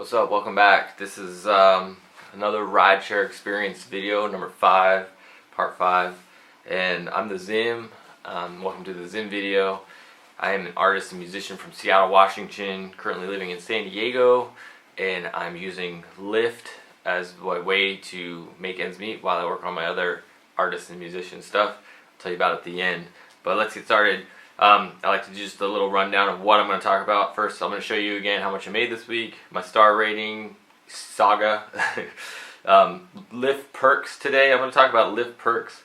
What's up? Welcome back. This is another rideshare experience video, number 5, part 5. And I'm the Zim. Welcome to the Zim video. I am an artist and musician from Seattle, Washington, currently living in San Diego. And I'm using Lyft as a way to make ends meet while I work on my other artist and musician stuff. I'll tell you about it at the end. But let's get started. I like to do just a little rundown of what I'm going to talk about. First, I'm going to show you again how much I made this week, my star rating, saga, Lyft Perks today. I'm going to talk about Lyft Perks,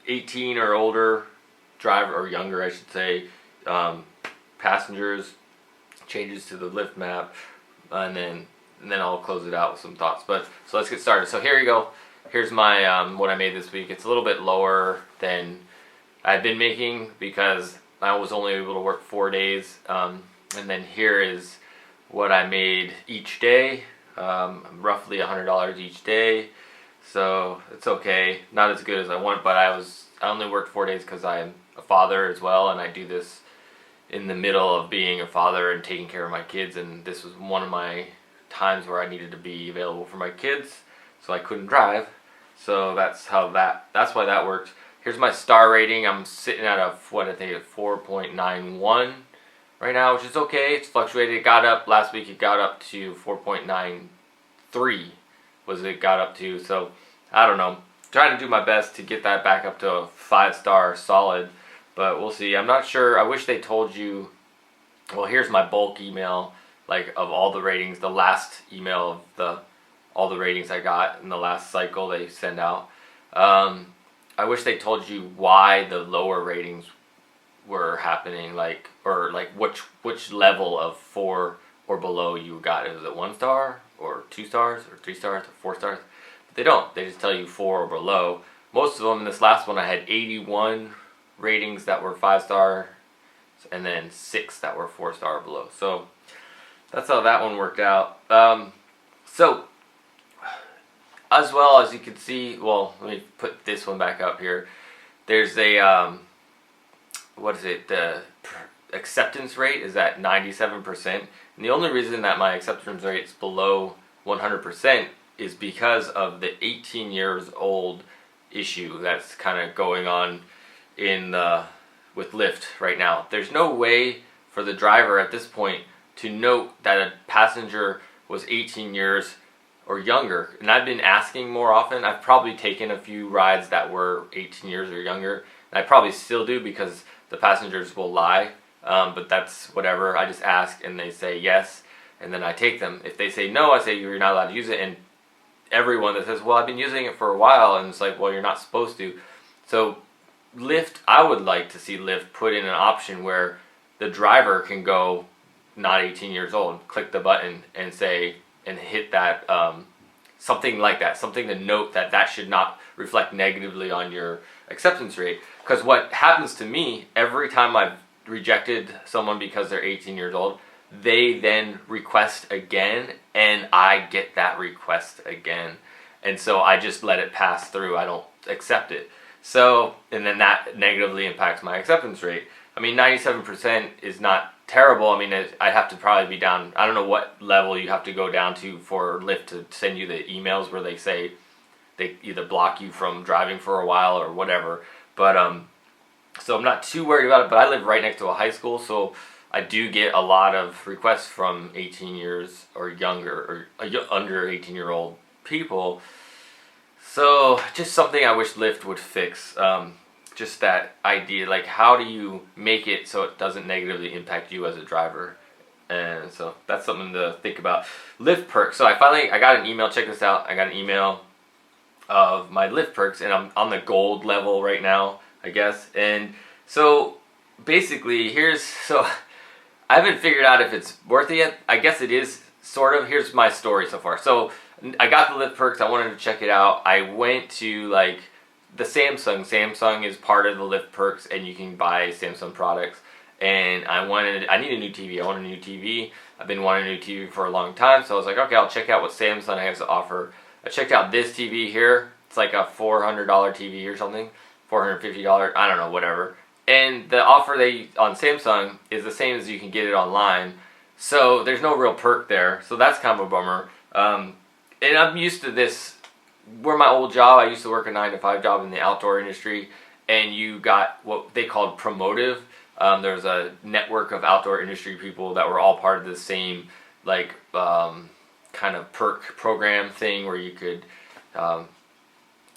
18 or older driver, or younger I should say, passengers, changes to the Lyft map, and then I'll close it out with some thoughts. But so let's get started. So here you go. Here's my what I made this week. It's a little bit lower than I've been making because I was only able to work 4 days, and then here is what I made each day, roughly $100 each day, so it's okay, not as good as I want, but I only worked 4 days because I'm a father as well, and I do this in the middle of being a father and taking care of my kids, and this was one of my times where I needed to be available for my kids, so I couldn't drive, so that's why that worked. Here's my star rating. I'm sitting at a, what I think, a 4.91 right now, which is okay. It's fluctuated. It got up last week. It got up to 4.93 was it got up to. So I don't know. Trying to do my best to get that back up to a 5-star solid, but we'll see. I'm not sure. I wish they told you. Well, here's my bulk email, like of all the ratings. The last email of all the ratings I got in the last cycle they send out. I wish they told you why the lower ratings were happening, or which level of 4 or below you got. Is it 1 star or 2 stars or 3 stars or 4 stars? But they don't. They just tell you 4 or below. Most of them, in this last one, I had 81 ratings that were 5-star, and then 6 that were 4-star or below. So that's how that one worked out. So as well as you can see, well, let me put this one back up here. There's a, what is it, the acceptance rate is at 97%. And the only reason that my acceptance rate is below 100% is because of the 18 years old issue that's kind of going on with Lyft right now. There's no way for the driver at this point to note that a passenger was 18 years or younger, and I've been asking more often. I've probably taken a few rides that were 18 years or younger, and I probably still do because the passengers will lie, but that's whatever. I just ask and they say yes, and then I take them. If they say no, I say you're not allowed to use it, and everyone that says, well, I've been using it for a while, and it's like, well, you're not supposed to. So Lyft, I would like to see Lyft put in an option where the driver can go not 18 years old, click the button and say, and hit that, something like that, something to note that should not reflect negatively on your acceptance rate. Because what happens to me, every time I've rejected someone because they're 18 years old, they then request again, and I get that request again. And so I just let it pass through. I don't accept it. So, and then that negatively impacts my acceptance rate. I mean, 97% is not terrible. I mean, I'd have to probably be down, I don't know what level you have to go down to for Lyft to send you the emails where they say they either block you from driving for a while or whatever. But so I'm not too worried about it, but I live right next to a high school, so I do get a lot of requests from 18 years or younger, or under 18-year-old people. So just something I wish Lyft would fix. Just that idea, like how do you make it so it doesn't negatively impact you as a driver? And so that's something to think about. Lyft Perks. So I got an email. Check this out. I got an email of my Lyft Perks, and I'm on the gold level right now, I guess. And so basically, so I haven't figured out if it's worth it yet. I guess it is sort of. Here's my story so far. So I got the Lyft Perks. I wanted to check it out. I went to the Samsung is part of the Lyft Perks, and you can buy Samsung products. And I need a new TV. I want a new TV. I've been wanting a new TV for a long time, so I was like, okay, I'll check out what Samsung has to offer. I checked out this TV here. It's like a $400 TV or something, $450. I don't know, whatever. And the offer on Samsung is the same as you can get it online. So there's no real perk there. So that's kind of a bummer. And I'm used to this. Where my old job, I used to work a 9-to-5 job in the outdoor industry, and you got what they called promotive. There's a network of outdoor industry people that were all part of the same like kind of perk program thing where you could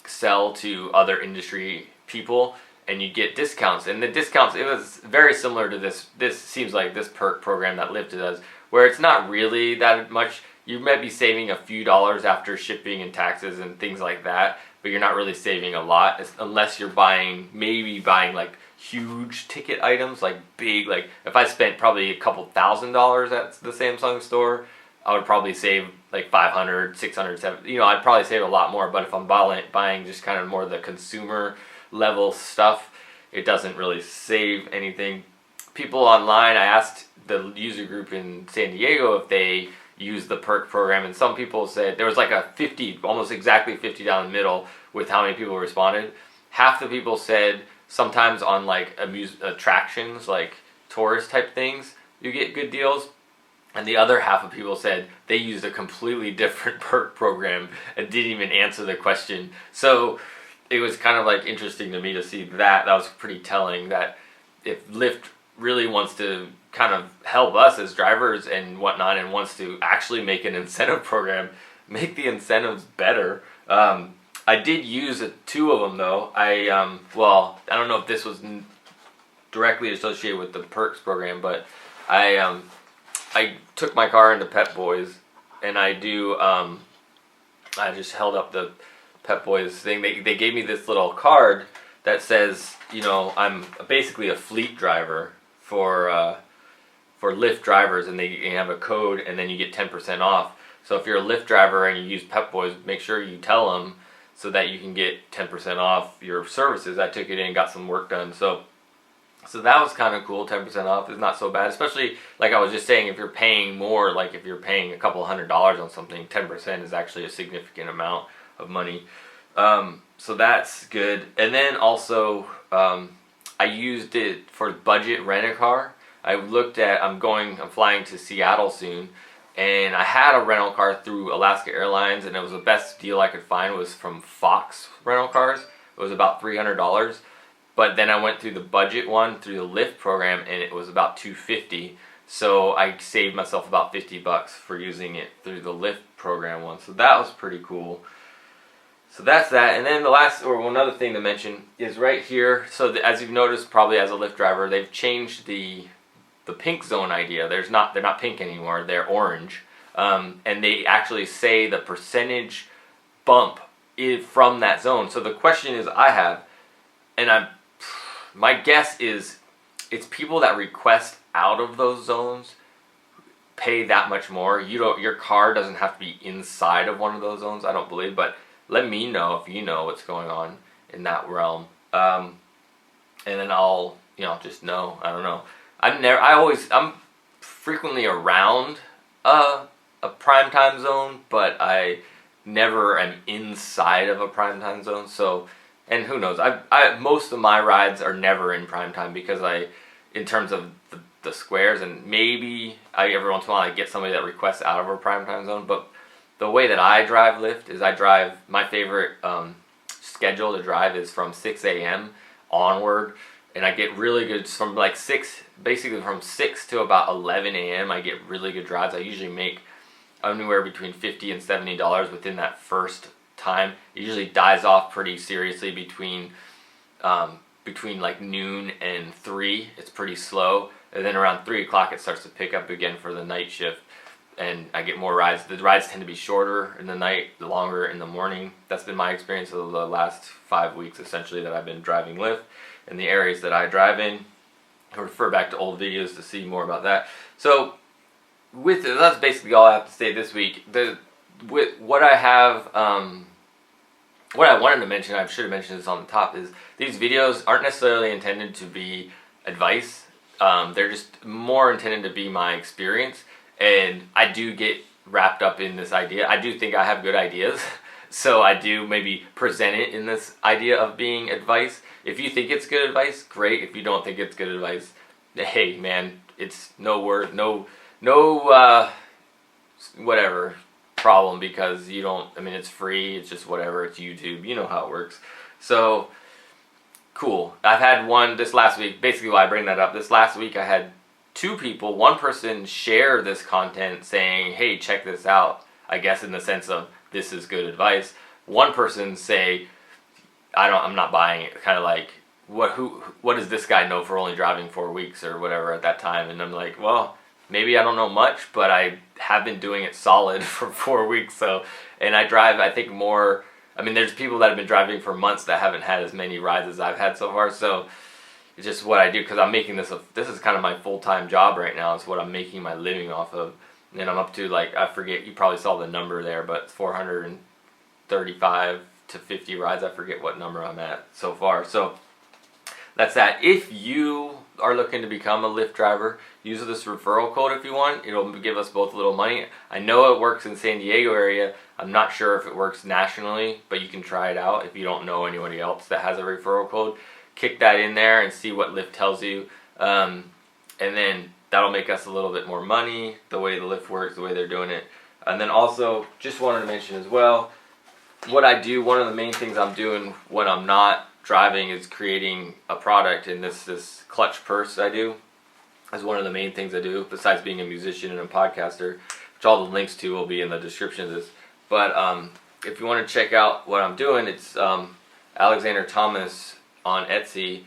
sell to other industry people and you get discounts. And the discounts, it was very similar to this seems like this perk program that Lyft does, where it's not really that much. You might be saving a few dollars after shipping and taxes and things like that, but you're not really saving a lot unless you're maybe buying like huge ticket items, like big, like if I spent probably a couple $1,000s at the Samsung store, I would probably save like 500, 600, 700, I'd probably save a lot more. But if I'm buying just kind of more of the consumer level stuff, it doesn't really save anything. People online, I asked the user group in San Diego if they use the perk program, and some people said there was like a 50, almost exactly 50 down the middle with how many people responded. Half the people said sometimes on like attractions, like tourist type things, you get good deals. And the other half of people said they used a completely different perk program and didn't even answer the question. So it was kind of like interesting to me to see that. That was pretty telling that if Lyft really wants to kind of help us as drivers and whatnot and wants to actually make an incentive program, make the incentives better. I did use two of them though. I don't know if this was directly associated with the Perks program, but I took my car into Pep Boys, and I just held up the Pep Boys thing. They gave me this little card that says, I'm basically a fleet driver for Lyft drivers, and they have a code, and then you get 10% off. So if you're a Lyft driver and you use Pep Boys, make sure you tell them so that you can get 10% off your services. I took it in and got some work done. So that was kind of cool. 10% off is not so bad, especially like I was just saying, if you're paying more, like if you're paying a couple $100 on something, 10% is actually a significant amount of money. So that's good. And then also, I used it for budget rent-a-car. I'm flying to Seattle soon, and I had a rental car through Alaska Airlines, and it was the best deal I could find was from Fox Rental Cars. It was about $300. But then I went through the budget one through the Lyft program, and it was about $250. So I saved myself about $50 for using it through the Lyft program one. So that was pretty cool. So that's that. And then another thing to mention is right here. So as you've noticed, probably as a Lyft driver, they've changed the pink zone idea. They're not pink anymore. They're orange, and they actually say the percentage bump is from that zone. So the question is, my guess is it's people that request out of those zones pay that much more. Your car doesn't have to be inside of one of those zones, I don't believe, but let me know if you know what's going on in that realm. And then I'll, just know. I don't know. I'm frequently around a prime time zone, but I never am inside of a prime time zone. So, and who knows? Most of my rides are never in prime time because in terms of the squares, and maybe every once in a while I get somebody that requests out of a prime time zone. But the way that I drive Lyft is my favorite schedule to drive is from 6 a.m. onward, and I get really good from like 6 to about 11 a.m. I get really good drives. I usually make anywhere between $50 and $70 within that first time. It usually dies off pretty seriously between like noon and 3. It's pretty slow, and then around 3 o'clock it starts to pick up again for the night shift, and I get more rides. The rides tend to be shorter in the night, longer in the morning. That's been my experience of the last 5 weeks essentially that I've been driving Lyft in the areas that I drive in. I refer back to old videos to see more about that. So that's basically all I have to say this week. What I wanted to mention, I should have mentioned this on the top, is these videos aren't necessarily intended to be advice. They're just more intended to be my experience, and I do get wrapped up in this idea. I do think I have good ideas, so I do maybe present it in this idea of being advice. If you think it's good advice, great. If you don't think it's good advice, hey man, it's no no whatever problem, because you don't, I mean, it's free, it's just whatever, it's YouTube, you know how it works. So cool. I've had one this last week. Basically why I bring that up, this last week I had 2 people, one person share this content saying, hey, check this out, I guess in the sense of this is good advice. One person say, I'm not buying it, kind of like, what does this guy know for only driving 4 weeks or whatever at that time? And I'm like, well, maybe I don't know much, but I have been doing it solid for 4 weeks. So, and I drive, I think, more. I mean, there's people that have been driving for months that haven't had as many rides as I've had so far. So it's just what I do, because I'm making this is kind of my full-time job right now. It's what I'm making my living off of. And I'm up to, like, I forget, you probably saw the number there, but 435 to 50 rides. I forget what number I'm at so far. So that's that. If you are looking to become a Lyft driver, use this referral code if you want. It'll give us both a little money. I know it works in San Diego area. I'm not sure if it works nationally, but you can try it out if you don't know anybody else that has a referral code. Kick that in there and see what Lyft tells you. And then that'll make us a little bit more money, the way the Lyft works, the way they're doing it. And then also, just wanted to mention as well, what I do, one of the main things I'm doing when I'm not driving is creating a product, and this clutch purse I do is one of the main things I do, besides being a musician and a podcaster, which all the links to will be in the description of this. But if you want to check out what I'm doing, it's Alexander Thomas on Etsy.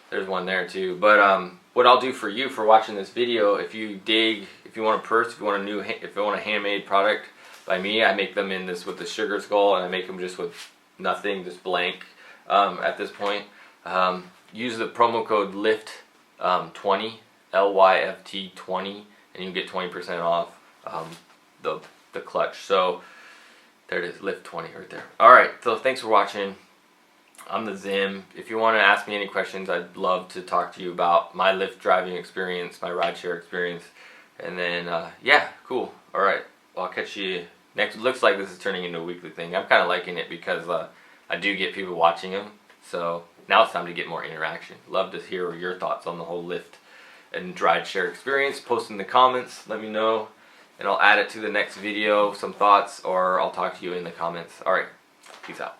There's one there too. But what I'll do for you for watching this video, if you want a purse, if you want a handmade product by me, I make them in this with the sugar skull, and I make them just with nothing, just blank. At this point, use the promo code LYFT 20, LYFT 20, and you get 20% off the clutch. So there it is, LYFT 20 right there. All right, so thanks for watching. I'm the Zim. If you want to ask me any questions, I'd love to talk to you about my Lyft driving experience, my rideshare experience, and then yeah, cool. All right, well, I'll catch you next. Looks like this is turning into a weekly thing. I'm kind of liking it because I do get people watching them, so now it's time to get more interaction. Love to hear your thoughts on the whole Lyft and rideshare experience. Post in the comments, let me know, and I'll add it to the next video, some thoughts, or I'll talk to you in the comments. Alright, peace out.